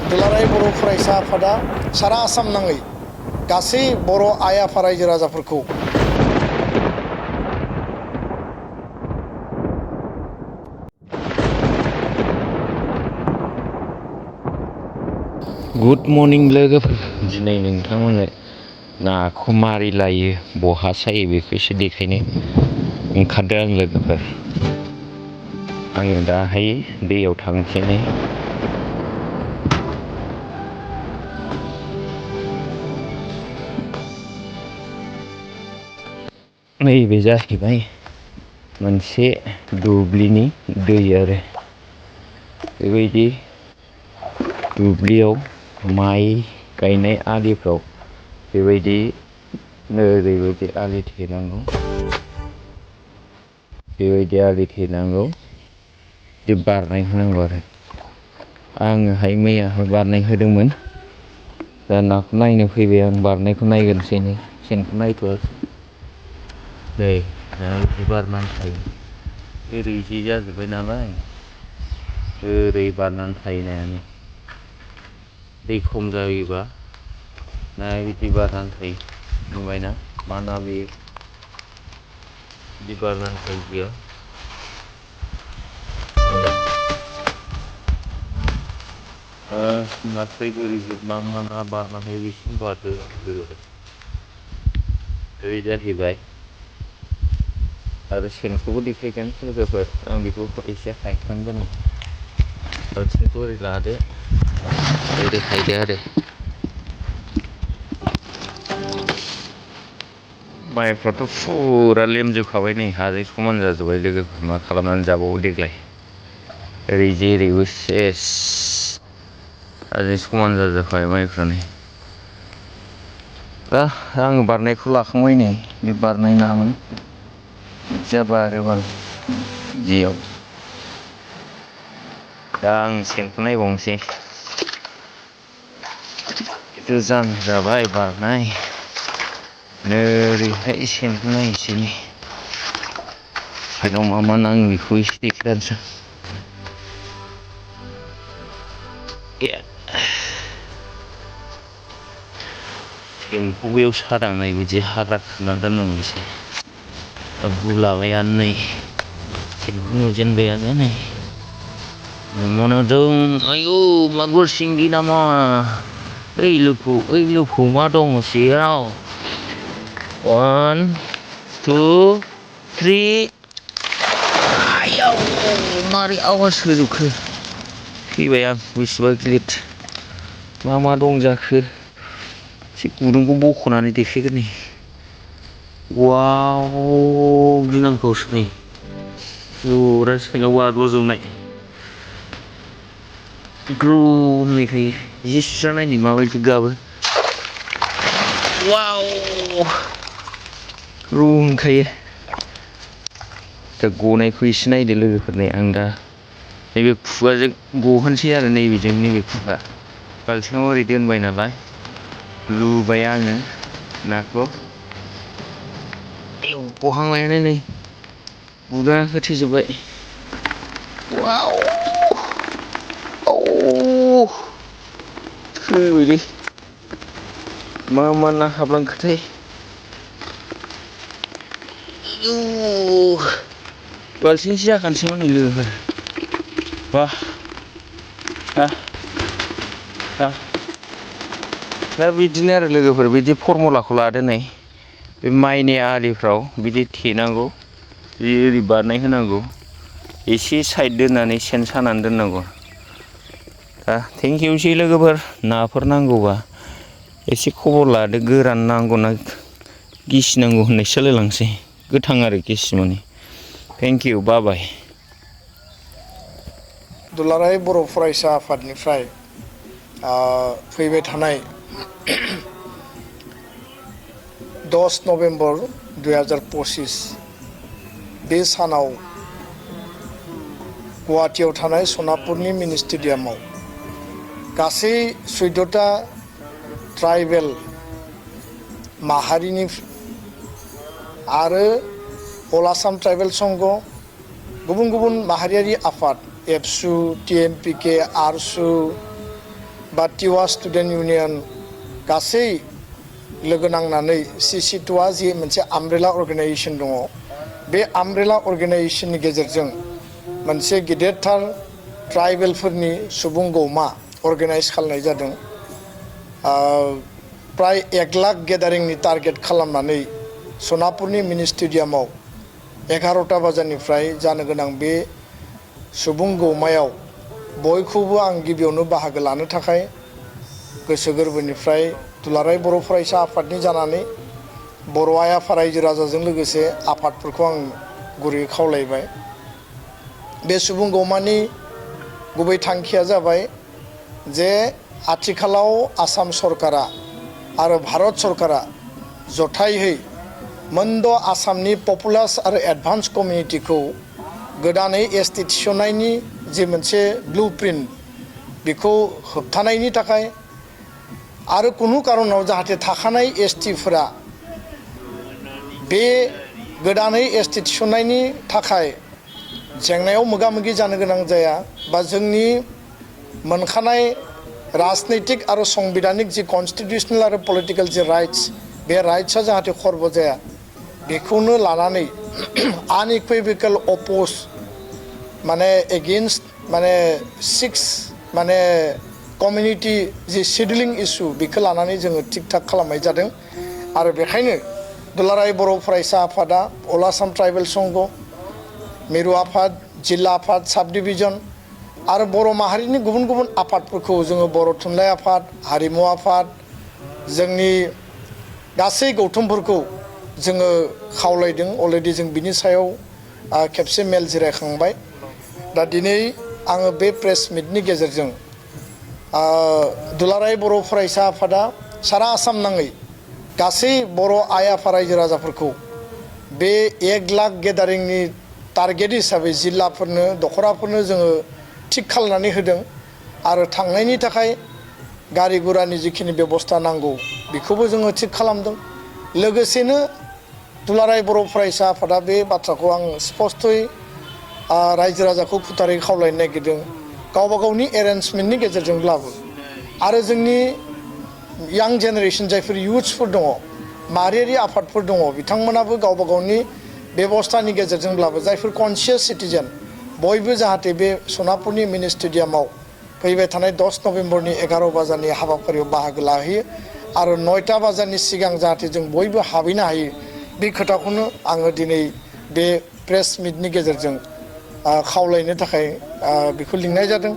दुलाराय बर' फरायसा आफादा सारा आसाम नाङै गासै बर' आइ आफा रायजो राजाफोरखौ गुड मर्निं लोगोफोर दिनै नोंथांमोननो नाखौ मारै लायो बहा सायो बेखौ एसे देखायनो ओंखारदों आं लोगोफोर आङो दाहाय दैयाव थांसै नैबे जाहैबाय मोनसे दुब्लिनि दै आरो बेबायदि दुब्लियाव माइ गायनाय आलिफ्राव बेबायदि ओरैबायदि आलि थेनांगौ बेबायदि आलि थेनांगौ बिदि बारनाय होनांगौ आरो आङोहाय मैयाहाय बारनाय होदोंमोन दा नाखौ नायनो फैबाय आं बारनायखौ नायग्रोनोसै नै सेनखौ नायथ'वाखै नै दा बिदि बारनानै थायो ओरै जे जाजोब्बाय नालाय ओरै बारनानै थायो नायानो दै खम जायोबा ना बिदि बारनानै थायो नुबायना मा ना बेयो बिदि बारनानै थायो बेयाव नास्राय गोरि मा मा ना बारनानै बिसिम बारदो बे जाहैबाय आरो सेनखौबो देखायगोन लोगोफोर आं बेखौ एसे हायखांगोन सेनखौ ओरै लादो ओरै हायदो आरो माइफ्राथ' फुरा लेमजोबखाबाय नै हाजों समान जाजोब्बाय लोगोफोर मा खालामनानै जाबावो देग्लाय ओरै जेरैबो सेस हाजों समान जाजोबखाबाय माइफ्रानो दा आङो बारनायखौ लाखांबाय नै बे बारनाय नामोन जा बारो बाल जेयाव दा आं सेनखौ नायबावनोसै बेथ' जान जाबाय बारनाय ओरैहाय सेनखौ नायनोसै फाइनाव मा मा नाङो बेखौ एसे देखायनोसै सेनखौ बेयाव सादांनाय बिदि हाग्रा खुरनानै दोननांगौ एसे बुलाबायानो नै सेनखौ नुजेनबायानो नै नुदों आयौ मागुर सिंगि नामा ओइ लोखौ मा दङ सेयाव 1 2 3 आयौ मारै आवाज होजोबखो फैबाय आं बेसेबा गिलिर मा दं जाखो एसे गुदुंखौ बख'नानै देखायग्रोनि वाव गिनांगौसो नै जरा सिङाव बाज्ल'जोबनाय ग्रुम होनलायखायो जि सुस्रा नायनि माबायदि गाबो वाव ग्रुम होनखायो दा गनायखौ एसे नायदो लोगोफोरनि आं दा नैबे खुगाजों गहोनोसै आरो नैबेजों नैबे खुगा बाल्थिङाव ओरै दोनबाय नालाय लुबाय आङो नाखौ गहांबायानो नै गुगा होथेजोब्बाय वाव थैबायलै मा ना हाबलांखोथाय बाल्थिंसे जाखानोसैमोन नै लोगोफोर वाह दा बिदिनो आरो लोगोफोर बिदि फरमुलाखौ लादो नै बे माइनि आलिफ्राव बिदि थेनांगौ बे ओरै बारनाय होनांगौ एसे साइड दोननानै सेन सानानै दोननांगौ दा थेंकिउसै लोगोफोर नाफोर नांगौबा एसे खबर लादो गोरान नांगौ ना गिसिनांगौ होननाय सोलायलांसै गोथां आरो गिसि माने थेंकिउ बाय दुलाराय बर' फरायसा आफादनिफ्राय फैबाय थानाय 10 नभेम्बर 2025 बे सानाव गुवाहाटीयाव थानाय सनापुरनि मिनि स्टेडियामाव गासै 14टा ट्राइबेल माहारिनि आरो अल आसाम ट्राइबेल संघ गुबुन गुबुन माहारियारि आफाद एबसु टिएमपिके आरसु बा टिवा स्टुडेन्ट इउनियन गासै लोगो नांनानै CC2आ जि मोनसे आमब्रेला अर्गानाइजेसन दङ बे आमब्रेला अर्गानाइजेसननि गेजेरजों मोनसे गिदिरथार ट्राइबेलफोरनि सुबुं गौमा अर्गानाइज खालामनाय जादों प्राय 1 लाख गेदारिंनि टारगेट खालामनानै सनापुरनि मिनि स्टेडियामाव 11टा बाजारनिफ्राय जानो गोनां बे सुबुं गौमायाव बयखौबो आं गिबियावनो बाहागो लानो थाखाय गोसो गोरबोनिफ्राय दुलाराय बर' फरायसा आफादनि जानानै बर' आइ आफा रायजो राजाजों लोगोसे आफादफोरखौ आं गुरैयै खावलायबाय बे सुबुं गौमानि गुबै थांखिया जाबाय जे आथिखालाव आसाम सरकारा आरो भारत सरकारा जथायहै मोनद' आसामनि पपुलास आरो एडभान्स कमिउनिटिखौ गोदानै एसटि थिसननायनि जे मोनसे ब्लुप्रिन्ट बेखौ होबथानायनि थाखाय आरो कुनु कारनाव जाहाथे थाखानाय एसटिफोरा बे गोदानै एसटि थिसननायनि थाखाय जेंनायाव मोगा मोगि जानो गोनां जाया बा जोंनि मोनखानाय राजनैतिक आरो संबिधानिक जि कन्स्टिटिउसनेल आरो पलिटिकेल जि राइट्स बे राइट्सआ जाहाथे खर्ब जाया बेखौनो लानानै आनइकुइभोकेल अपोज माने एगेन्स्ट माने 6 माने कमिउनिटी जि शेड्यूलिंग इशू बेखौ लानानै जोङो थिक थाक खालामनाय जादों आरो बेखायनो दुलाराय बर' फरायसा आफादा अल आसाम ट्राइबेल संघ मिरु आफाद जिल्ला आफाद साब डिभिजन आरो बर' माहारिनि गुबुन गुबुन आफादफोरखौ जोङो बर' थुनलाइ आफाद हारिमु आफाद जोंनि गासै गौथुमफोरखौ जोङो खावलायदों अलरेडि जों बिनि सायाव खेबसे मेल जिरायखांबाय दा दिनै आङो बे प्रेस मिटनि गेजेरजों दुलाराय बर' फरायसा आफादा सारा आसाम नाङै गासै बर' आइ आफा रायजो राजाफोरखौ बे 1 लाख गेदारिंनि टारगेट हिसाबै जिल्लाफोरनो दखराफोरनो जोङो थिक खालामनानै होदों आरो थांनायनि थाखाय गारि गुरानि जिखिनि बेबस्था नांगौ बेखौबो जोङो थिक खालामदों लोगोसेनो दुलाराय बर' फरायसा आफादा बे बाथ्राखौ आं स्पष्टयै रायजो राजाखौ खुथारै खावलायनो नागिरदों गावबा गावनि एरेन्जमेन्टनि गेजेरजोंब्लाबो आरो जोंनि यां जेनेरेसन जायफोर युथ्सफोर दङ माहारियारि आफादफोर दङ बिथांमोनाबो गावबा गावनि बेबस्थानि गेजेरजोंब्लाबो जायफोर कनसियास सिटिजेन बयबो जाहाथे बे सनापुरनि मिनि स्टेडियामाव फैबाय थानाय 10 नभेम्बरनि 11 बाजारनि हाबाफारियाव बाहागो लाहैयो आरो 9टा बाजारनि सिगां जाहाथे जों बयबो हाबहैनो हायो बे खोथाखौनो आङो दिनै बे प्रेस मिटनि गेजेरजों खावलायनो थाखाय बेखौ लिंनाय जादों